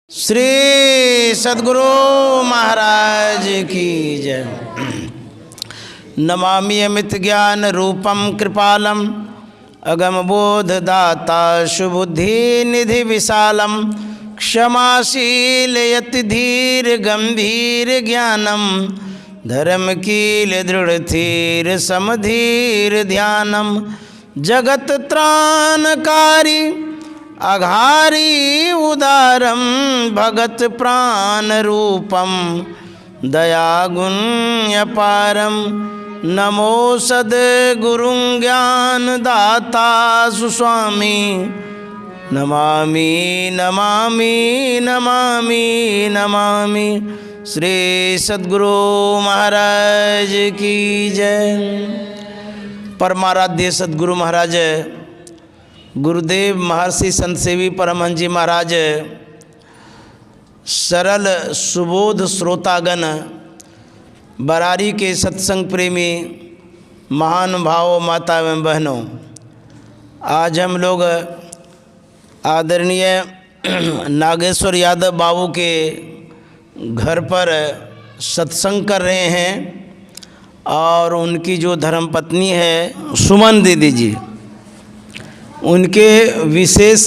श्री सद्गुरु महाराज की जय। नमामि अमित ज्ञान रूपम कृपालम अगम बोध दाता सुबुद्धि निधि विशालम क्षमाशील यति धीर गंभीर ज्ञानम धर्म कील दृढ़ थीर समधीर ध्यानम जगत त्राणकारी अघारी उदारम भगत प्राण रूपम दया गुण्यपारम नमो सद्गुरुं ज्ञान दाता सुस्वामी नमामि नमामि नमामि नमामि श्री सद्गुरु महाराज की जय। परमाराध्य सद्गुरु महाराज गुरुदेव महर्षि संत सेवी परमहंस जी महाराज, सरल सुबोध श्रोतागण, बरारी के सत्संग प्रेमी महानुभावों, माता एवं बहनों, आज हम लोग आदरणीय नागेश्वर यादव बाबू के घर पर सत्संग कर रहे हैं और उनकी जो धर्मपत्नी है सुमन दीदी जी, उनके विशेष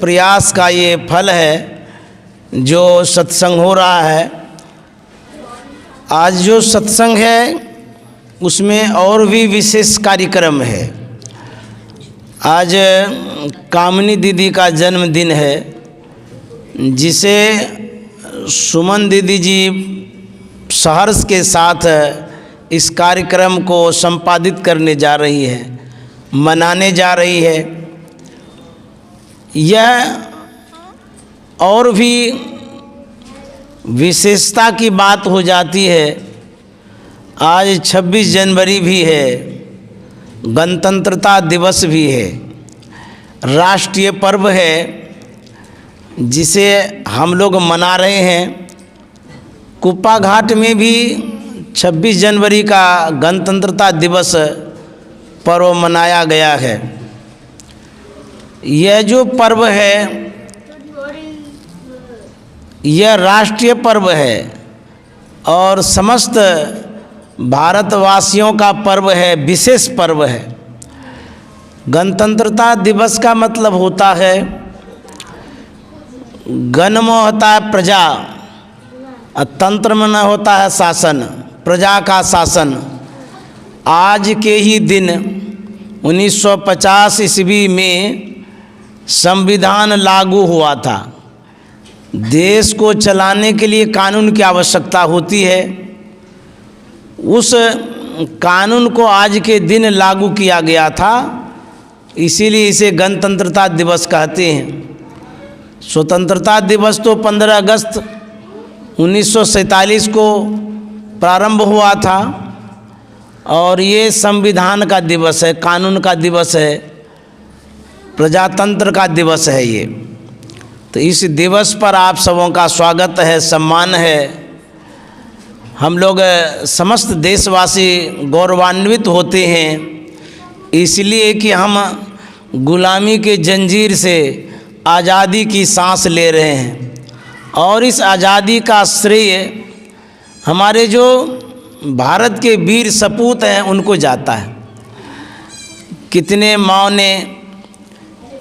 प्रयास का ये फल है जो सत्संग हो रहा है। आज जो सत्संग है उसमें और भी विशेष कार्यक्रम है। आज कामनी दीदी का जन्मदिन है, जिसे सुमन दीदी जी सहर्ष के साथ इस कार्यक्रम को संपादित करने जा रही है, मनाने जा रही है। यह और भी विशेषता की बात हो जाती है। आज 26 जनवरी भी है, गणतंत्रता दिवस भी है, राष्ट्रीय पर्व है जिसे हम लोग मना रहे हैं। कुप्पा घाट में भी 26 जनवरी का गणतंत्रता दिवस पर्व मनाया गया है। यह जो पर्व है यह राष्ट्रीय पर्व है और समस्त भारतवासियों का पर्व है, विशेष पर्व है। गणतंत्रता दिवस का मतलब होता है गण में होता है प्रजा और तंत्र में न होता है शासन, प्रजा का शासन। आज के ही दिन 1950 ईस्वी में संविधान लागू हुआ था। देश को चलाने के लिए कानून की आवश्यकता होती है। उस कानून को आज के दिन लागू किया गया था, इसीलिए इसे गणतंत्रता दिवस कहते हैं। स्वतंत्रता दिवस तो 15 अगस्त 1947 को प्रारंभ हुआ था और ये संविधान का दिवस है, कानून का दिवस है, प्रजातंत्र का दिवस है ये। तो इस दिवस पर आप सबों का स्वागत है, सम्मान है। हम लोग समस्त देशवासी गौरवान्वित होते हैं इसलिए कि हम गुलामी के जंजीर से आज़ादी की सांस ले रहे हैं और इस आज़ादी का श्रेय हमारे जो भारत के वीर सपूत हैं उनको जाता है। कितने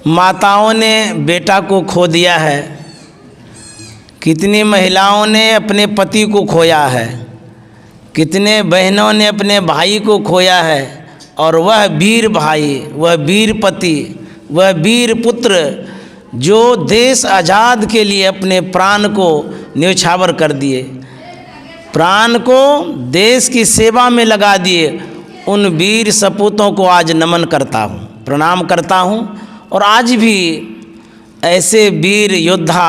माताओं ने बेटा को खो दिया है, कितनी महिलाओं ने अपने पति को खोया है, कितने बहनों ने अपने भाई को खोया है और वह वीर भाई, वह वीर पति, वह वीर पुत्र जो देश आज़ाद के लिए अपने प्राण को न्यौछावर कर दिए, प्राण को देश की सेवा में लगा दिए, उन वीर सपूतों को आज नमन करता हूँ, प्रणाम करता हूँ। और आज भी ऐसे वीर योद्धा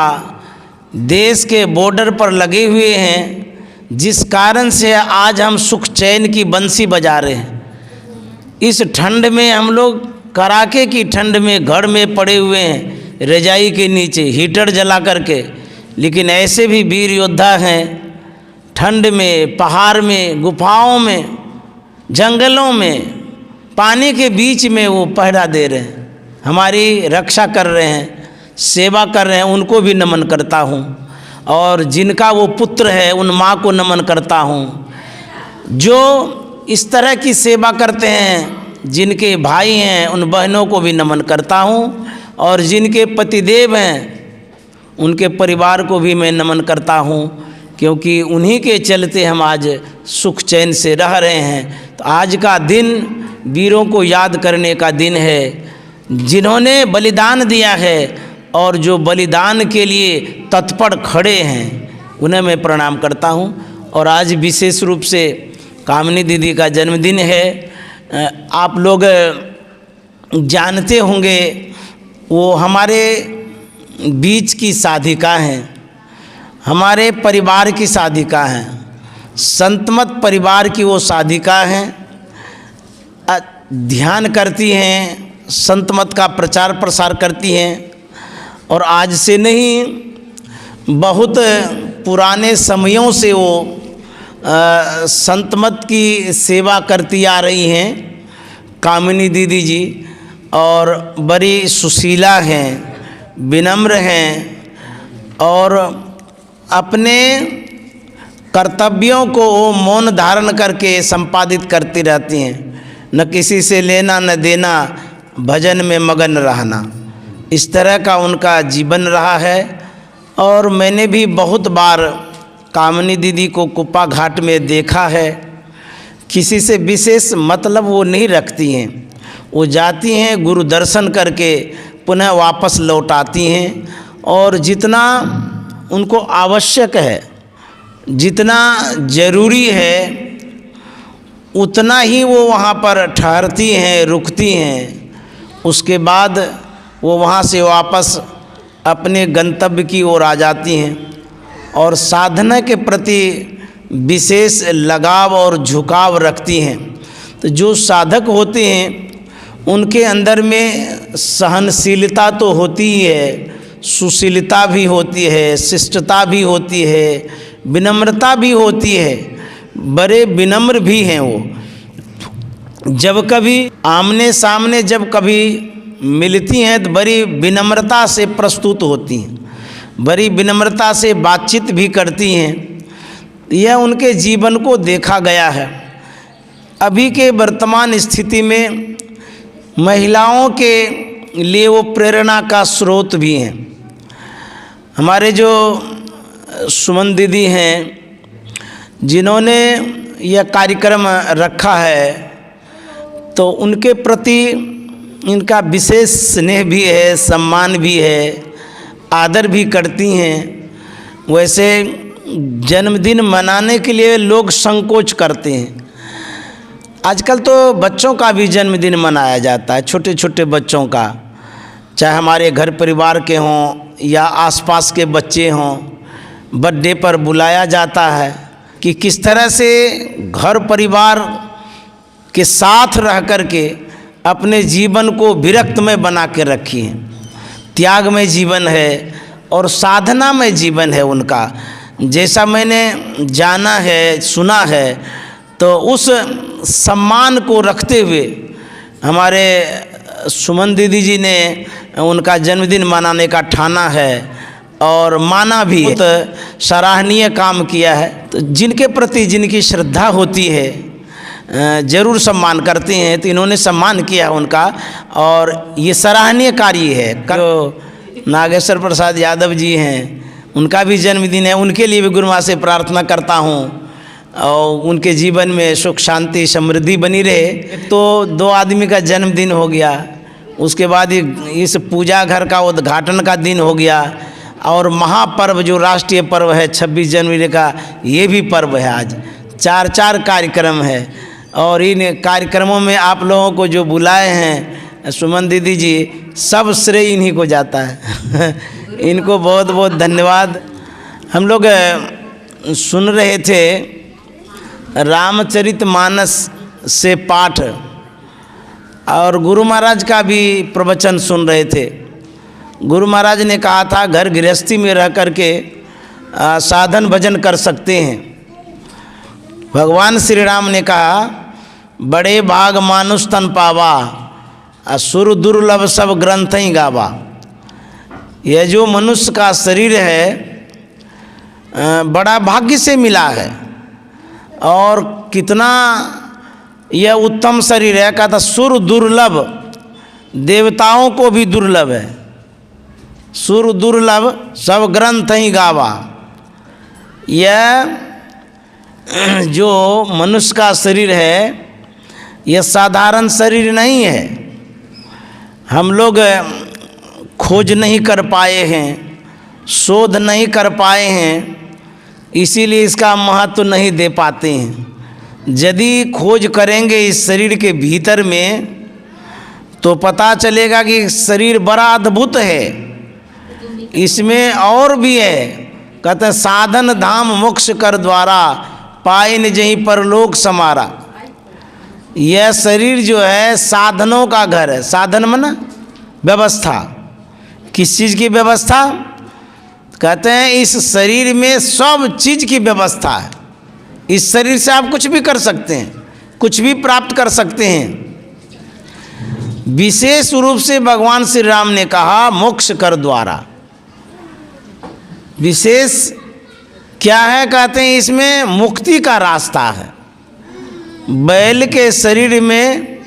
देश के बॉर्डर पर लगे हुए हैं, जिस कारण से आज हम सुख चैन की बंसी बजा रहे हैं। इस ठंड में हम लोग कड़ाके की ठंड में घर में पड़े हुए हैं, रजाई के नीचे हीटर जला करके, लेकिन ऐसे भी वीर योद्धा हैं ठंड में, पहाड़ में, गुफाओं में, जंगलों में, पानी के बीच में वो पहरा दे रहे हैं, हमारी रक्षा कर रहे हैं, सेवा कर रहे हैं, उनको भी नमन करता हूँ। और जिनका वो पुत्र है उन माँ को नमन करता हूँ। जो इस तरह की सेवा करते हैं, जिनके भाई हैं उन बहनों को भी नमन करता हूँ, और जिनके पतिदेव हैं उनके परिवार को भी मैं नमन करता हूँ, क्योंकि उन्हीं के चलते हम आज सुख चैन से रह रहे हैं। तो आज का दिन वीरों को याद करने का दिन है, जिन्होंने बलिदान दिया है और जो बलिदान के लिए तत्पर खड़े हैं, उन्हें मैं प्रणाम करता हूँ। और आज विशेष रूप से कामिनी दीदी का जन्मदिन है। आप लोग जानते होंगे वो हमारे बीच की साधिका हैं, हमारे परिवार की साधिका हैं, संतमत परिवार की वो साधिका हैं। ध्यान करती हैं, संतमत का प्रचार प्रसार करती हैं, और आज से नहीं बहुत पुराने समयों से वो संतमत की सेवा करती आ रही हैं कामिनी दीदी जी। और बड़ी सुशीला हैं, विनम्र हैं, और अपने कर्तव्यों को वो मौन धारण करके संपादित करती रहती हैं। न किसी से लेना न देना, भजन में मगन रहना, इस तरह का उनका जीवन रहा है। और मैंने भी बहुत बार कामिनी दीदी को कुप्पा घाट में देखा है। किसी से विशेष मतलब वो नहीं रखती हैं, वो जाती हैं गुरु दर्शन करके पुनः वापस लौट आती हैं, और जितना उनको आवश्यक है, जितना ज़रूरी है, उतना ही वो वहाँ पर ठहरती हैं, रुकती हैं। उसके बाद वो वहाँ से वापस अपने गंतव्य की ओर आ जाती हैं, और साधना के प्रति विशेष लगाव और झुकाव रखती हैं। तो जो साधक होते हैं उनके अंदर में सहनशीलता तो होती ही है, सुशीलता भी होती है, शिष्टता भी होती है, विनम्रता भी होती है। बड़े विनम्र भी हैं वो। जब कभी आमने सामने जब कभी मिलती हैं तो बड़ी विनम्रता से प्रस्तुत होती हैं, बड़ी विनम्रता से बातचीत भी करती हैं। यह उनके जीवन को देखा गया है। अभी के वर्तमान स्थिति में महिलाओं के लिए वो प्रेरणा का स्रोत भी हैं। हमारे जो सुमन दीदी हैं, जिन्होंने यह कार्यक्रम रखा है, तो उनके प्रति इनका विशेष स्नेह भी है, सम्मान भी है, आदर भी करती हैं। वैसे जन्मदिन मनाने के लिए लोग संकोच करते हैं। आजकल तो बच्चों का भी जन्मदिन मनाया जाता है, छोटे छोटे बच्चों का, चाहे हमारे घर परिवार के हों या आसपास के बच्चे हों, बर्थडे पर बुलाया जाता है कि किस तरह से घर परिवार के साथ रह कर के अपने जीवन को विरक्त में बना के रखी हैं। त्याग में जीवन है और साधना में जीवन है उनका। जैसा मैंने जाना है, सुना है, तो उस सम्मान को रखते हुए हमारे सुमन दीदी जी ने उनका जन्मदिन मनाने का ठाना है, और माना भी। बहुत सराहनीय काम किया है। तो जिनके प्रति जिनकी श्रद्धा होती है ज़रूर सम्मान करते हैं, तो इन्होंने सम्मान किया है उनका, और ये सराहनीय कार्य है। जो नागेश्वर प्रसाद यादव जी हैं, उनका भी जन्मदिन है। उनके लिए भी गुरु माँ से प्रार्थना करता हूँ और उनके जीवन में सुख शांति समृद्धि बनी रहे। तो 2 आदमी का जन्मदिन हो गया, उसके बाद इस पूजा घर का उद्घाटन का दिन हो गया, और महापर्व जो राष्ट्रीय पर्व है 26 जनवरी का, ये भी पर्व है। आज 4 कार्यक्रम है, और इन कार्यक्रमों में आप लोगों को जो बुलाए हैं सुमन दीदी जी, सब श्रेय इन्हीं को जाता है। इनको बहुत बहुत धन्यवाद। हम लोग सुन रहे थे रामचरितमानस से पाठ, और गुरु महाराज का भी प्रवचन सुन रहे थे। गुरु महाराज ने कहा था घर गृहस्थी में रह कर के साधन भजन कर सकते हैं। भगवान श्री राम ने कहा बड़े भाग मानुष तन पावा, असुर दुर्लभ सब ग्रंथ ही गावा। यह जो मनुष्य का शरीर है, बड़ा भाग्य से मिला है और कितना यह उत्तम शरीर है। कहता सुर दुर्लभ, देवताओं को भी दुर्लभ है। सुर दुर्लभ सब ग्रंथ ही गावा। यह जो मनुष्य का शरीर है यह साधारण शरीर नहीं है। हम लोग खोज नहीं कर पाए हैं, शोध नहीं कर पाए हैं, इसीलिए इसका महत्व नहीं दे पाते हैं। यदि खोज करेंगे इस शरीर के भीतर में तो पता चलेगा कि शरीर बड़ा अद्भुत है। इसमें और भी है। कहते हैं साधन धाम मोक्ष कर द्वारा, पाए न जहीं परलोक समारा। यह शरीर जो है साधनों का घर है। साधन माना व्यवस्था। किस चीज़ की व्यवस्था? कहते हैं इस शरीर में सब चीज़ की व्यवस्था है। इस शरीर से आप कुछ भी कर सकते हैं, कुछ भी प्राप्त कर सकते हैं। विशेष रूप से भगवान श्री राम ने कहा मोक्ष कर द्वारा। विशेष क्या है? कहते हैं इसमें मुक्ति का रास्ता है। बैल के शरीर में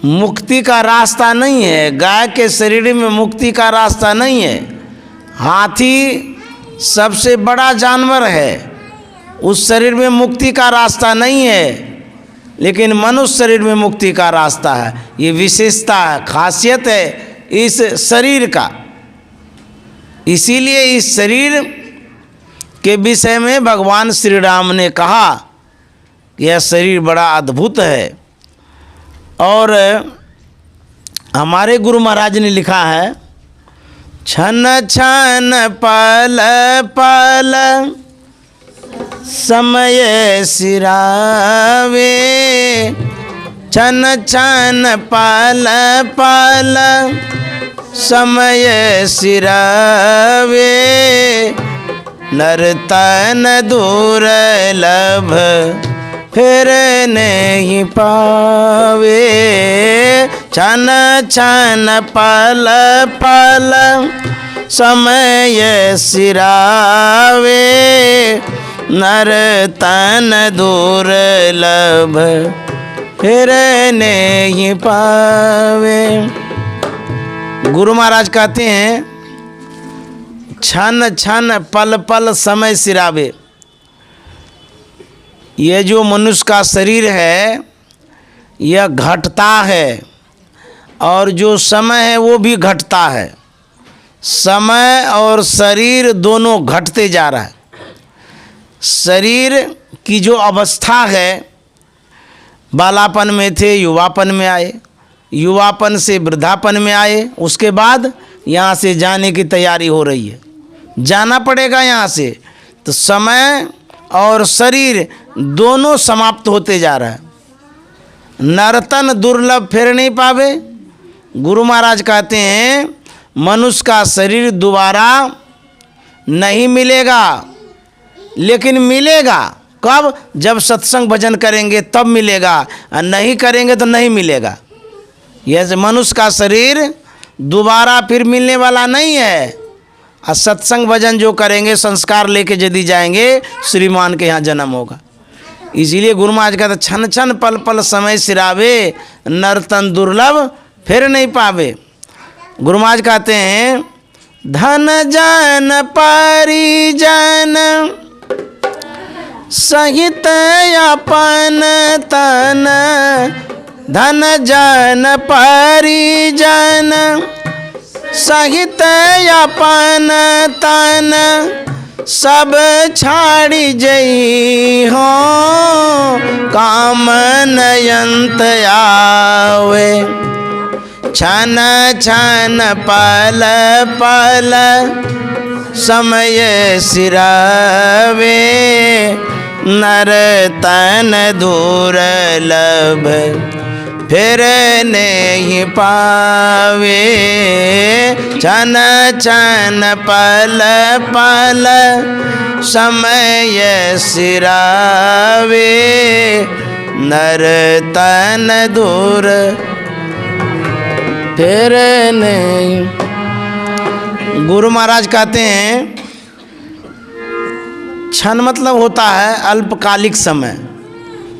मुक्ति का रास्ता नहीं है, गाय के शरीर में मुक्ति का रास्ता नहीं है। हाथी सबसे बड़ा जानवर है, उस शरीर में मुक्ति का रास्ता नहीं है, लेकिन मनुष्य शरीर में मुक्ति का रास्ता है। ये विशेषता है, खासियत है इस शरीर का। इसीलिए इस शरीर के विषय में भगवान श्री राम ने कहा कि यह शरीर बड़ा अद्भुत है। और हमारे गुरु महाराज ने लिखा है छन छन पल पल समय सिरावे, छन छन पल पल समय सिरावे, नर्तन दुर्लभ फिर नहीं पावे, छन छन पल पल समय सिरावे, नर्तन दुर्लभ फिर नहीं पावे। गुरु महाराज कहते हैं छन छन पल पल समय सिरावे। ये जो मनुष्य का शरीर है यह घटता है और जो समय है वो भी घटता है। समय और शरीर दोनों घटते जा रहा है। शरीर की जो अवस्था है, बालापन में थे, युवापन में आए, युवापन से वृद्धापन में आए, उसके बाद यहाँ से जाने की तैयारी हो रही है, जाना पड़ेगा यहाँ से। तो समय और शरीर दोनों समाप्त होते जा रहा है। नर्तन दुर्लभ फिर नहीं पावे। गुरु महाराज कहते हैं मनुष्य का शरीर दोबारा नहीं मिलेगा, लेकिन मिलेगा कब? जब सत्संग भजन करेंगे तब मिलेगा, और नहीं करेंगे तो नहीं मिलेगा। यह मनुष्य का शरीर दोबारा फिर मिलने वाला नहीं है। और सत्संग भजन जो करेंगे, संस्कार लेके यदि जाएंगे, श्रीमान के यहाँ जन्म होगा। इसीलिए गुरु महाराज कहते छन छन पल पल समय सिरावे, नर्तन दुर्लभ फिर नहीं पावे। गुरु महाराज कहते हैं धन जन परिजन सहित अपन तन, धन जन परिजन सहित अपन तन, सब छाड़ी जई हो काम नयंत आवे, छन छन पल पल समय सिरावे, नर्तन दुर्लभ फिर नहीं पावे, छन छन पल पल समय सिरावे, नर्तन दूर फिर नहीं। गुरु महाराज कहते हैं क्षण मतलब होता है अल्पकालिक समय।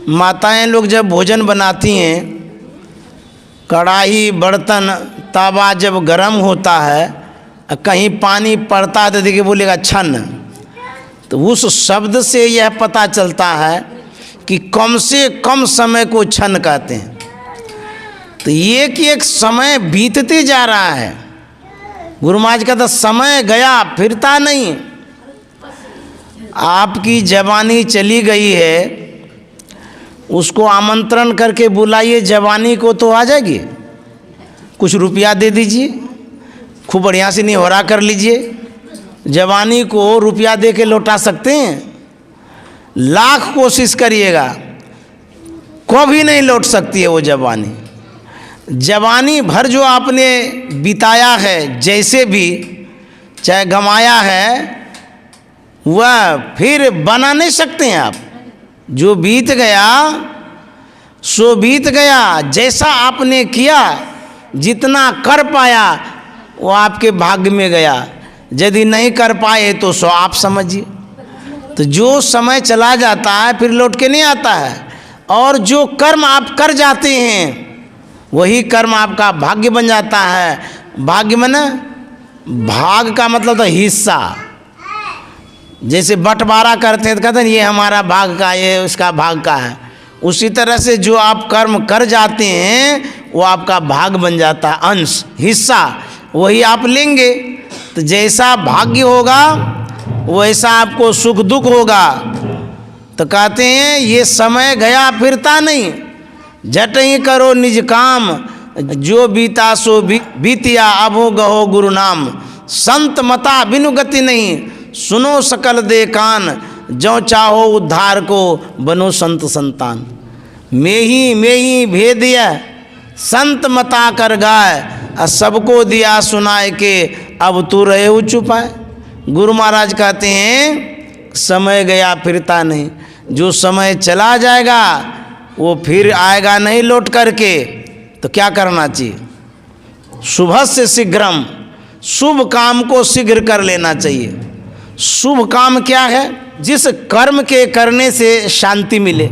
माताएं लोग जब भोजन बनाती हैं, कढ़ाई बर्तन तवा जब गर्म होता है, कहीं पानी पड़ता है तो देखिए बोलेगा छन। तो उस शब्द से यह पता चलता है कि कम से कम समय को क्षण कहते हैं। तो ये कि एक समय बीतते जा रहा है। गुरु महाराज कहता समय गया फिरता नहीं। आपकी जवानी चली गई है, उसको आमंत्रण करके बुलाइए, जवानी को तो आ जाएगी। कुछ रुपया दे दीजिए, खूब बढ़िया से निहोरा कर लीजिए। जवानी को रुपया दे के लौटा सकते हैं? लाख कोशिश करिएगा, कभी नहीं लौट सकती है वो जवानी। जवानी भर जो आपने बिताया है, जैसे भी चाहे गंवाया है, वह फिर बना नहीं सकते हैं आप। जो बीत गया सो बीत गया। जैसा आपने किया, जितना कर पाया वो आपके भाग्य में गया। यदि नहीं कर पाए तो सो आप समझिए। तो जो समय चला जाता है फिर लौट के नहीं आता है। और जो कर्म आप कर जाते हैं वही कर्म आपका भाग्य बन जाता है। भाग्य में ना, भाग का मतलब तो हिस्सा। जैसे बंटवारा करते हैं तो कहते हैं ये हमारा भाग का, ये उसका भाग का है। उसी तरह से जो आप कर्म कर जाते हैं वो आपका भाग बन जाता है, अंश, हिस्सा, वही आप लेंगे। तो जैसा भाग्य होगा वैसा आपको सुख दुख होगा। तो कहते हैं ये समय गया फिरता नहीं, झट ही करो निज काम, जो बीता सो बीतिया, अब हो गहो गुरु नाम। संत मता बिनु गति नहीं, सुनो सकल दे कान, जो चाहो उद्धार को बनो संत संतान। में ही भेद यह संत मता कर गाय, और सबको दिया सुनाए के, अब तू रहे हो चुपाए। गुरु महाराज कहते हैं समय गया फिरता नहीं। जो समय चला जाएगा वो फिर आएगा नहीं लौट करके। तो क्या करना चाहिए? शुभ से शीघ्रम, शुभ काम को शीघ्र कर लेना चाहिए। शुभ काम क्या है? जिस कर्म के करने से शांति मिले,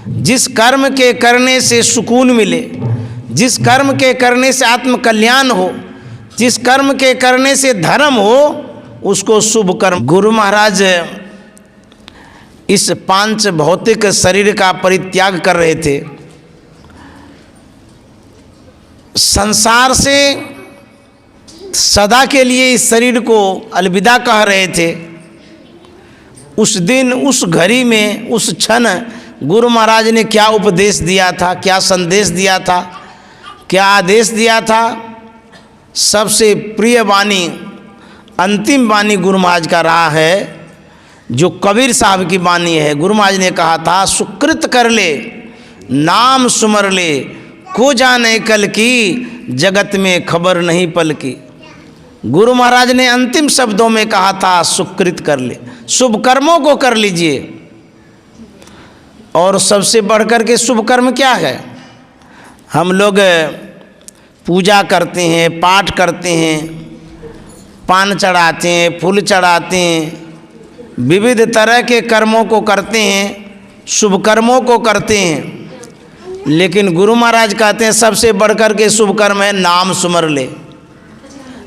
जिस कर्म के करने से सुकून मिले, जिस कर्म के करने से आत्म कल्याण हो, जिस कर्म के करने से धर्म हो, उसको शुभ कर्म। गुरु महाराज इस पांच भौतिक शरीर का परित्याग कर रहे थे, संसार से सदा के लिए इस शरीर को अलविदा कह रहे थे। उस दिन, उस घड़ी में, उस क्षण गुरु महाराज ने क्या उपदेश दिया था, क्या संदेश दिया था, क्या आदेश दिया था? सबसे प्रिय वाणी, अंतिम वाणी गुरु महाराज का रहा है, जो कबीर साहब की वाणी है। गुरु महाराज ने कहा था, सुकृत कर ले नाम सुमर ले, को जाने कल की, जगत में खबर नहीं पल की। गुरु महाराज ने अंतिम शब्दों में कहा था, सुकृत कर ले, शुभ कर्मों को कर लीजिए। और सबसे बढ़कर के शुभ कर्म क्या है? हम लोग पूजा करते हैं, पाठ करते हैं, पान चढ़ाते हैं, फूल चढ़ाते हैं, विविध तरह के कर्मों को करते हैं, शुभ कर्मों को करते हैं। लेकिन गुरु महाराज कहते हैं सबसे बढ़कर के शुभ कर्म है नाम सुमर ले।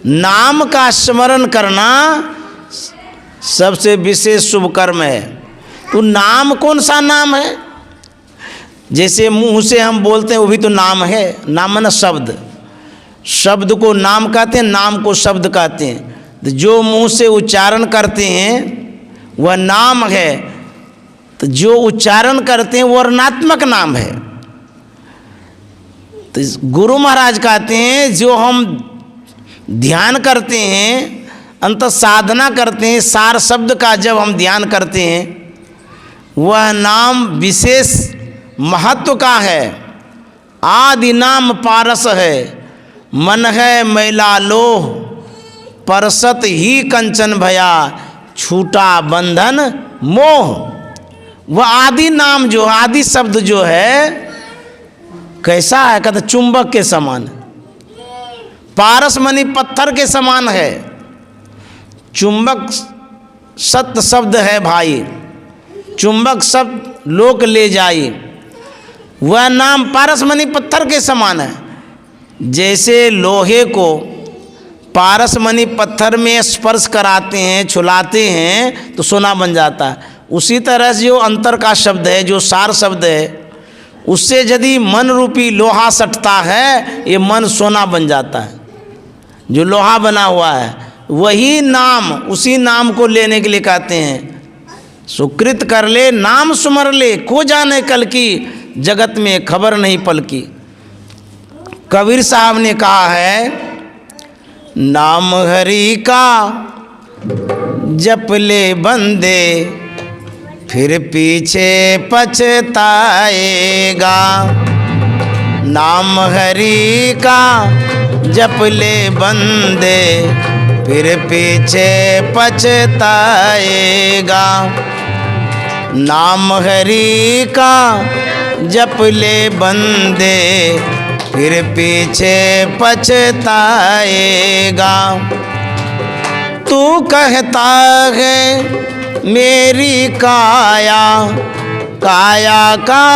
नाम का स्मरण करना सबसे विशेष शुभ कर्म है। तो नाम कौन सा नाम है? जैसे मुंह से हम बोलते हैं वो भी तो नाम है। नाम है ना शब्द, शब्द को नाम कहते हैं, नाम को शब्द कहते हैं। तो जो मुंह से उच्चारण करते हैं वह नाम है। तो जो उच्चारण करते हैं वो वर्णात्मक नाम है। तो गुरु महाराज कहते हैं जो हम ध्यान करते हैं, अंत साधना करते हैं, सार शब्द का जब हम ध्यान करते हैं, वह नाम विशेष महत्व का है। आदि नाम पारस है, मन है मैला लोह, परसत ही कंचन भया, छूटा बंधन मोह। वह आदि नाम जो, आदि शब्द जो है कैसा है? कहते चुंबक के समान, पारस मनी पत्थर के समान है। चुंबक सत्य शब्द है भाई, चुंबक शब्द लोक ले जाई। वह नाम पारसमणि पत्थर के समान है। जैसे लोहे को पारसमणि पत्थर में स्पर्श कराते हैं, छुलाते हैं तो सोना बन जाता है। उसी तरह से जो अंतर का शब्द है, जो सार शब्द है, उससे यदि मन रूपी लोहा सटता है, ये मन सोना बन जाता है। जो लोहा बना हुआ है वही नाम, उसी नाम को लेने के लिए कहते हैं सुकृत कर ले नाम सुमर ले, को जाने कल की जगत में खबर नहीं पल की। कबीर साहब ने कहा है नाम हरि का जप ले बंदे, फिर पीछे पछताएगा। नाम हरि का जप ले बंदे, फिर पीछे पछताएगा। नाम हरि का जप ले बंदे, फिर पीछे पछताएगा। तू कहता है मेरी काया, काया का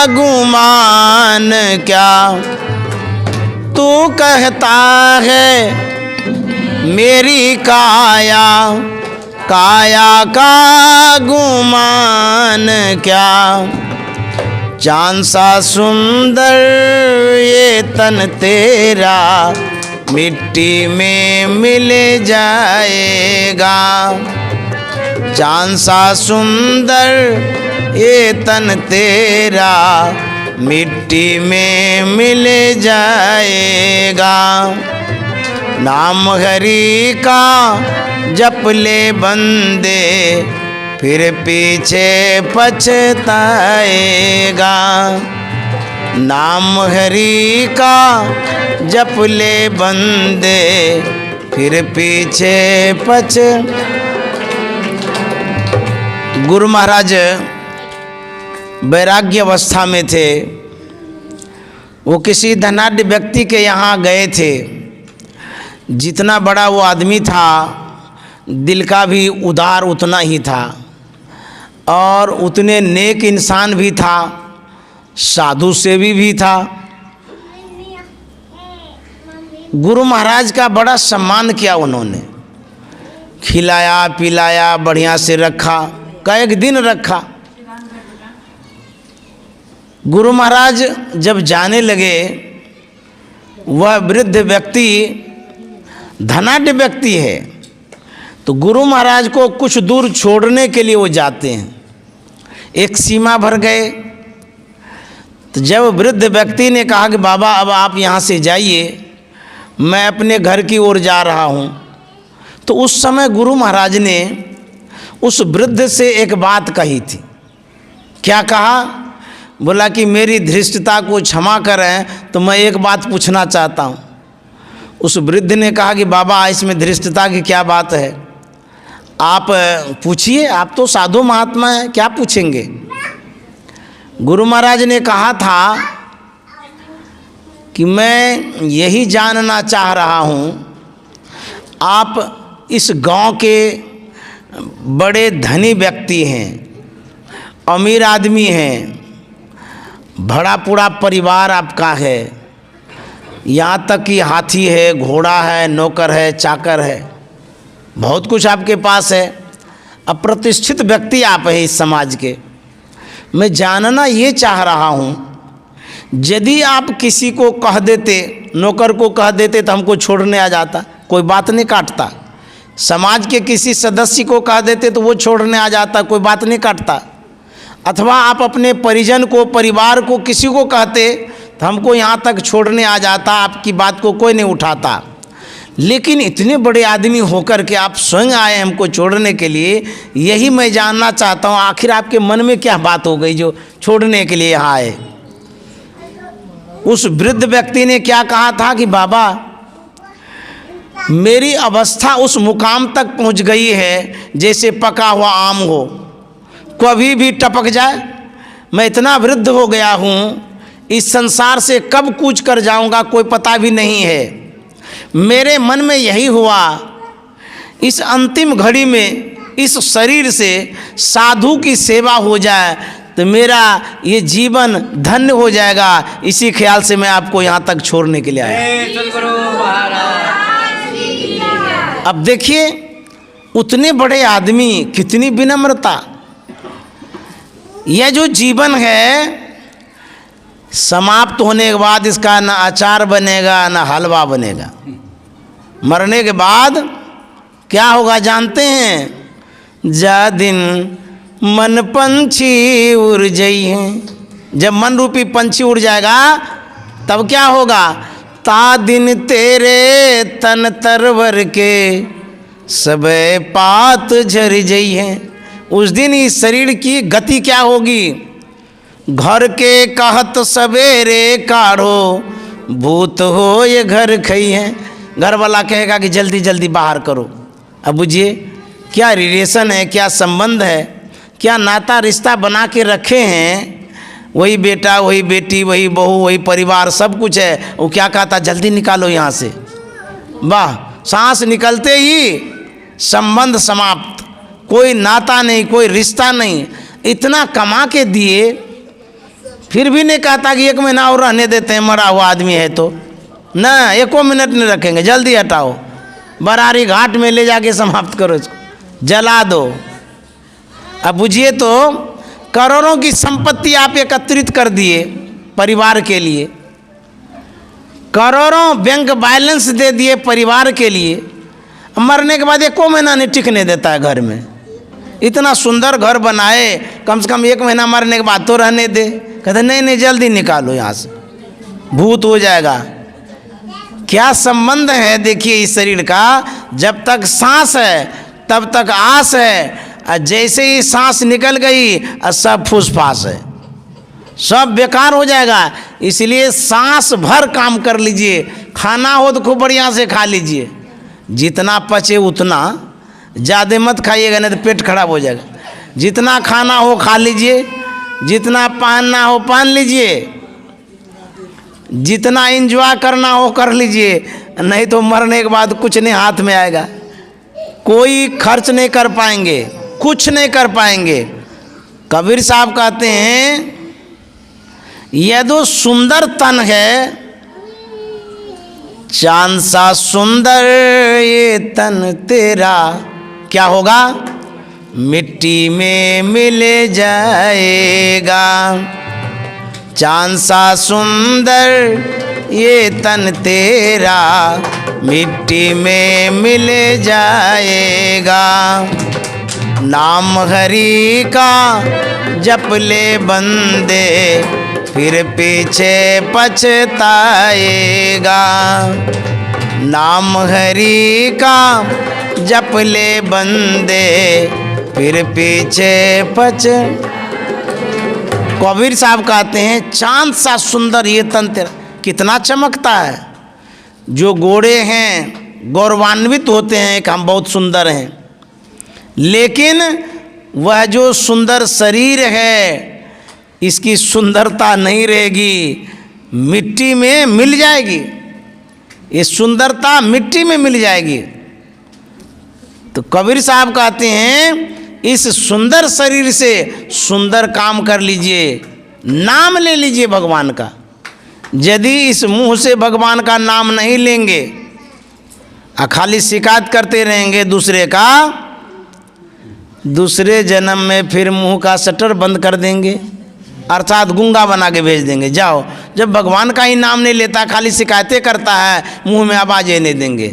गुमान क्या। तू कहता है मेरी काया, काया का गुमान क्या। चाँद सा सुंदर ये तन तेरा, मिट्टी में मिल जाएगा। चाँद सा सुंदर ये तन तेरा, मिट्टी में मिल जाएगा। नाम हरि का जप ले बंदे, फिर पीछे पछताएगा। नाम हरि का जप ले बंदे, फिर पीछे गुरु महाराज वैराग्य अवस्था में थे। वो किसी धनाढ्य व्यक्ति के यहाँ गए थे। जितना बड़ा वो आदमी था, दिल का भी उदार उतना ही था और उतने नेक इंसान भी था, साधु सेवी भी था। गुरु महाराज का बड़ा सम्मान किया उन्होंने, खिलाया पिलाया, बढ़िया से रखा, कई दिन रखा। गुरु महाराज जब जाने लगे, वह वृद्ध व्यक्ति धनाढ्य व्यक्ति है, तो गुरु महाराज को कुछ दूर छोड़ने के लिए वो जाते हैं। एक सीमा भर गए तो जब वृद्ध व्यक्ति ने कहा कि बाबा अब आप यहाँ से जाइए, मैं अपने घर की ओर जा रहा हूँ, तो उस समय गुरु महाराज ने उस वृद्ध से एक बात कही थी। क्या कहा? बोला कि मेरी धृष्टता को क्षमा करें, तो मैं एक बात पूछना चाहता हूँ। उस वृद्ध ने कहा कि बाबा इसमें धृष्टता की क्या बात है, आप पूछिए, आप तो साधु महात्मा हैं, क्या पूछेंगे। गुरु महाराज ने कहा था कि मैं यही जानना चाह रहा हूँ, आप इस गांव के बड़े धनी व्यक्ति हैं, अमीर आदमी हैं, बड़ा पूरा परिवार आपका है, यहाँ तक कि हाथी है, घोड़ा है, नौकर है, चाकर है, बहुत कुछ आपके पास है, अप्रतिष्ठित व्यक्ति आप हैं इस समाज के। मैं जानना ये चाह रहा हूँ, यदि आप किसी को कह देते, नौकर को कह देते तो हमको छोड़ने आ जाता, कोई बात नहीं काटता। समाज के किसी सदस्य को कह देते तो वो छोड़ने आ जाता, कोई बात नहीं काटता। अथवा आप अपने परिजन को, परिवार को, किसी को कहते तो हमको यहाँ तक छोड़ने आ जाता, आपकी बात को कोई नहीं उठाता। लेकिन इतने बड़े आदमी होकर के आप स्वयं आए हमको छोड़ने के लिए, यही मैं जानना चाहता हूँ, आखिर आपके मन में क्या बात हो गई जो छोड़ने के लिए यहाँ आए। उस वृद्ध व्यक्ति ने क्या कहा था कि बाबा मेरी अवस्था उस मुकाम तक पहुँच गई है जैसे पका हुआ आम हो, कभी भी टपक जाए। मैं इतना वृद्ध हो गया हूँ, इस संसार से कब कूच कर जाऊँगा कोई पता भी नहीं है। मेरे मन में यही हुआ, इस अंतिम घड़ी में इस शरीर से साधु की सेवा हो जाए तो मेरा ये जीवन धन्य हो जाएगा। इसी ख्याल से मैं आपको यहाँ तक छोड़ने के लिए आया। अब देखिए उतने बड़े आदमी, कितनी विनम्रता। यह जो जीवन है समाप्त होने के बाद इसका न अचार बनेगा न हलवा बनेगा। मरने के बाद क्या होगा जानते हैं? जा दिन मन पंछी उड़ जाई है। जब मन रूपी पंछी उड़ जाएगा तब क्या होगा? ता दिन तेरे तन तरवर के सबे पात झर जाई है। उस दिन इस शरीर की गति क्या होगी? घर के कहत सवेरे काढ़ो भूत हो ये घर खई है। घर वाला कहेगा कि जल्दी जल्दी बाहर करो। अब बुझिए क्या रिलेशन है, क्या संबंध है, क्या नाता रिश्ता बना के रखे हैं। वही बेटा, वही बेटी, वही बहू, वही परिवार, सब कुछ है। वो क्या कहता? जल्दी निकालो यहाँ से। वाह, सांस निकलते ही संबंध समाप्त, कोई नाता नहीं, कोई रिश्ता नहीं। इतना कमा के दिए फिर भी नहीं कहता कि 1 महीना और रहने देते हैं, मरा हुआ आदमी है तो ना, 1 मिनट नहीं रखेंगे, जल्दी हटाओ, बरारी घाट में ले जाके समाप्त करो, इसको जला दो। अब बुझिए तो करोड़ों की संपत्ति आप एकत्रित कर दिए परिवार के लिए, करोड़ों बैंक बैलेंस दे दिए परिवार के लिए, मरने के बाद 1 महीना नहीं टिकने देता है घर में। इतना सुंदर घर बनाए, कम से कम 1 महीना मरने के बाद तो रहने दे। कहते नहीं नहीं जल्दी निकालो यहाँ से, भूत हो जाएगा। क्या संबंध है देखिए इस शरीर का। जब तक सांस है तब तक आस है, और जैसे ही सांस निकल गई और सब फूसफास है, सब बेकार हो जाएगा। इसलिए सांस भर काम कर लीजिए। खाना हो तो खूब बढ़िया से खा लीजिए, जितना पचे उतना, ज़्यादा मत खाइएगा नहीं तो पेट खराब हो जाएगा। जितना खाना हो खा लीजिए, जितना पहनना हो पहन लीजिए, जितना एंजॉय करना हो कर लीजिए, नहीं तो मरने के बाद कुछ नहीं हाथ में आएगा। कोई खर्च नहीं कर पाएंगे, कुछ नहीं कर पाएंगे। कबीर साहब कहते हैं यह जो सुंदर तन है, चांद सा सुंदर ये तन तेरा, क्या होगा? मिट्टी में मिल जाएगा। चांद सा सुंदर ये तन तेरा मिट्टी में मिल जाएगा। नाम हरि का जप ले बंदे फिर पीछे पछताएगा। नाम हरि का जप ले बंदे फिर पीछे कबीर साहब कहते हैं चांद सा सुंदर ये तन तेरा, कितना चमकता है। जो गोरे हैं गौरवान्वित होते हैं कि हम बहुत सुंदर हैं, लेकिन वह जो सुंदर शरीर है इसकी सुंदरता नहीं रहेगी, मिट्टी में मिल जाएगी। ये सुंदरता मिट्टी में मिल जाएगी। तो कबीर साहब कहते हैं इस सुंदर शरीर से सुंदर काम कर लीजिए, नाम ले लीजिए भगवान का। यदि इस मुंह से भगवान का नाम नहीं लेंगे और खाली शिकायत करते रहेंगे दूसरे का, दूसरे जन्म में फिर मुंह का शटर बंद कर देंगे, अर्थात गूंगा बना के भेज देंगे। जाओ, जब भगवान का ही नाम नहीं लेता, खाली शिकायतें करता है, मुंह में आवाज़ें नहीं देंगे।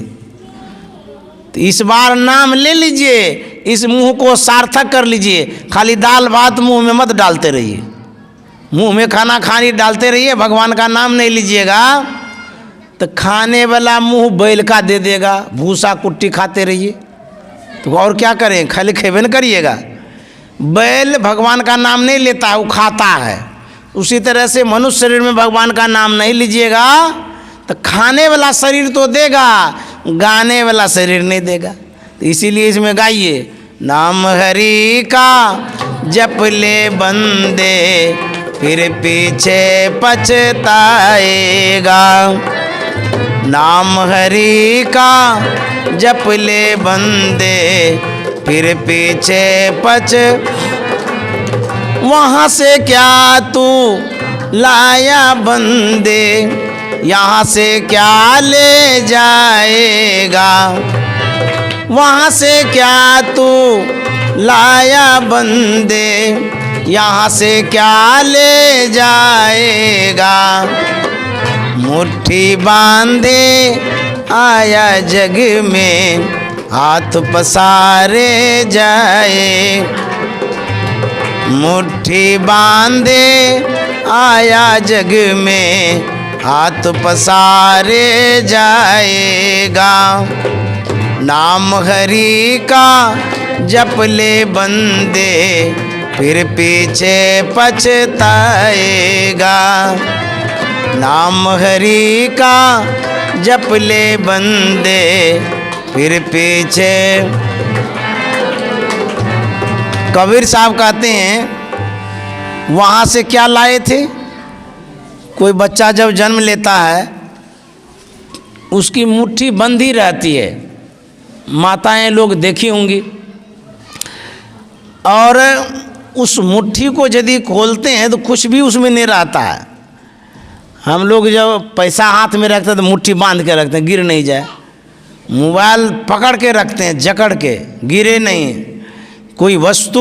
तो इस बार नाम ले लीजिए, इस मुंह को सार्थक कर लीजिए। खाली दाल भात मुंह में मत डालते रहिए, मुंह में खाना खानी डालते रहिए, भगवान का नाम नहीं लीजिएगा तो खाने वाला मुंह बैल का दे देगा, भूसा कुट्टी खाते रहिए। तो और क्या करें, खाली खेबे न करिएगा। बैल भगवान का नाम नहीं लेता है, वो खाता है। उसी तरह से मनुष्य शरीर में भगवान का नाम नहीं लीजिएगा तो खाने वाला शरीर तो देगा, गाने वाला शरीर नहीं देगा। तो इसीलिए इसमें गाइए, नाम हरि का जप ले बंदे फिर पीछे पछताएगा। नाम हरि का जप ले बंदे फिर पीछे पछ, वहाँ से क्या तू लाया बंदे, यहाँ से क्या ले जाएगा। वहाँ से क्या तू लाया बंदे, यहाँ से क्या ले जाएगा। मुट्ठी बांधे आया जग में, हाथ पसारे जाए। मुट्ठी बांधे आया जग में, हाथ पसारे जाएगा। नाम हरि का जप ले बंदे, फिर पीछे पछताएगा। नाम हरि का जप ले बंदे, फिर पीछे। कबीर साहब कहते हैं वहाँ से क्या लाए थे। कोई बच्चा जब जन्म लेता है उसकी मुट्ठी बंधी रहती है, माताएं लोग देखी होंगी, और उस मुट्ठी को यदि खोलते हैं तो कुछ भी उसमें नहीं रहता है। हम लोग जब पैसा हाथ में रखते हैं तो मुट्ठी बांध के रखते हैं, गिर नहीं जाए। मोबाइल पकड़ के रखते हैं, जकड़ के, गिरे नहीं। कोई वस्तु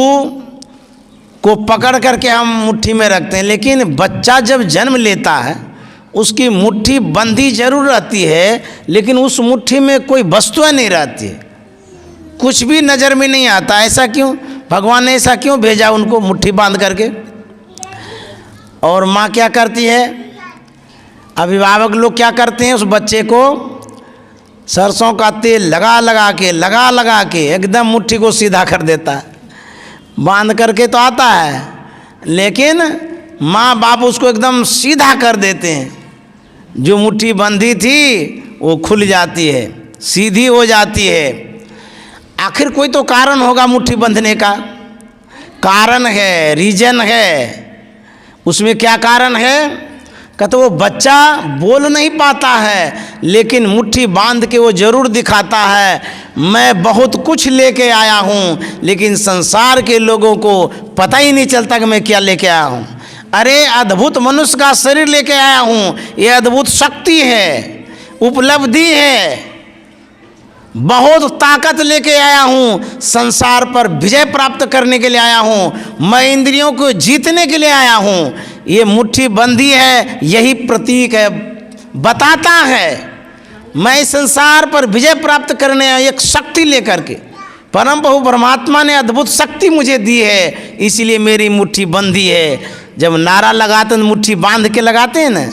को पकड़ करके हम मुट्ठी में रखते हैं, लेकिन बच्चा जब जन्म लेता है उसकी मुट्ठी बंधी जरूर रहती है, लेकिन उस मुट्ठी में कोई वस्तुएं नहीं रहती, कुछ भी नज़र में नहीं आता। ऐसा क्यों? भगवान ने ऐसा क्यों भेजा उनको मुट्ठी बांध करके। और माँ क्या करती है, अभिभावक लोग क्या करते हैं, उस बच्चे को सरसों का तेल लगा लगा के एकदम मुट्ठी को सीधा कर देता है। बांध करके तो आता है, लेकिन माँ बाप उसको एकदम सीधा कर देते हैं। जो मुट्ठी बंधी थी वो खुल जाती है, सीधी हो जाती है। आखिर कोई तो कारण होगा मुट्ठी बंधने का, कारण है, रीजन है। उसमें क्या कारण है? कहते वो बच्चा बोल नहीं पाता है, लेकिन मुट्ठी बांध के वो जरूर दिखाता है, मैं बहुत कुछ लेके आया हूँ, लेकिन संसार के लोगों को पता ही नहीं चलता कि मैं क्या लेके आया हूँ। अरे अद्भुत मनुष्य का शरीर लेके आया हूँ, ये अद्भुत शक्ति है, उपलब्धि है, बहुत ताकत लेके आया हूँ, संसार पर विजय प्राप्त करने के लिए आया हूँ, मैं इंद्रियों को जीतने के लिए आया हूँ। ये मुट्ठी बंधी है, यही प्रतीक है, बताता है मैं संसार पर विजय प्राप्त करने आया एक शक्ति लेकर के। परम प्रभु परमात्मा ने अद्भुत शक्ति मुझे दी है, इसीलिए मेरी मुट्ठी बंधी है। जब नारा लगाते हैं मुट्ठी बांध के लगाते हैं ना,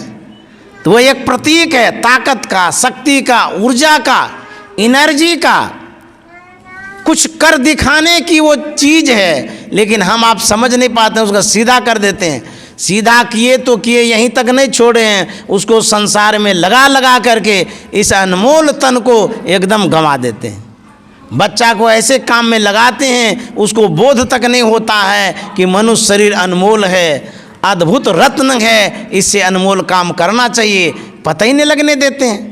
तो वो एक प्रतीक है ताकत का, शक्ति का, ऊर्जा का, एनर्जी का, कुछ कर दिखाने की वो चीज़ है। लेकिन हम आप समझ नहीं पाते हैं, उसका सीधा कर देते हैं। सीधा किए तो किए, यहीं तक नहीं छोड़े हैं, उसको संसार में लगा करके इस अनमोल तन को एकदम गंवा देते हैं। बच्चा को ऐसे काम में लगाते हैं, उसको बोध तक नहीं होता है कि मनुष्य शरीर अनमोल है, अद्भुत रत्न है, इससे अनमोल काम करना चाहिए, पता ही नहीं लगने देते हैं।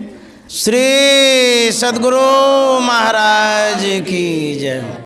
श्री सद्गुरु महाराज की जय।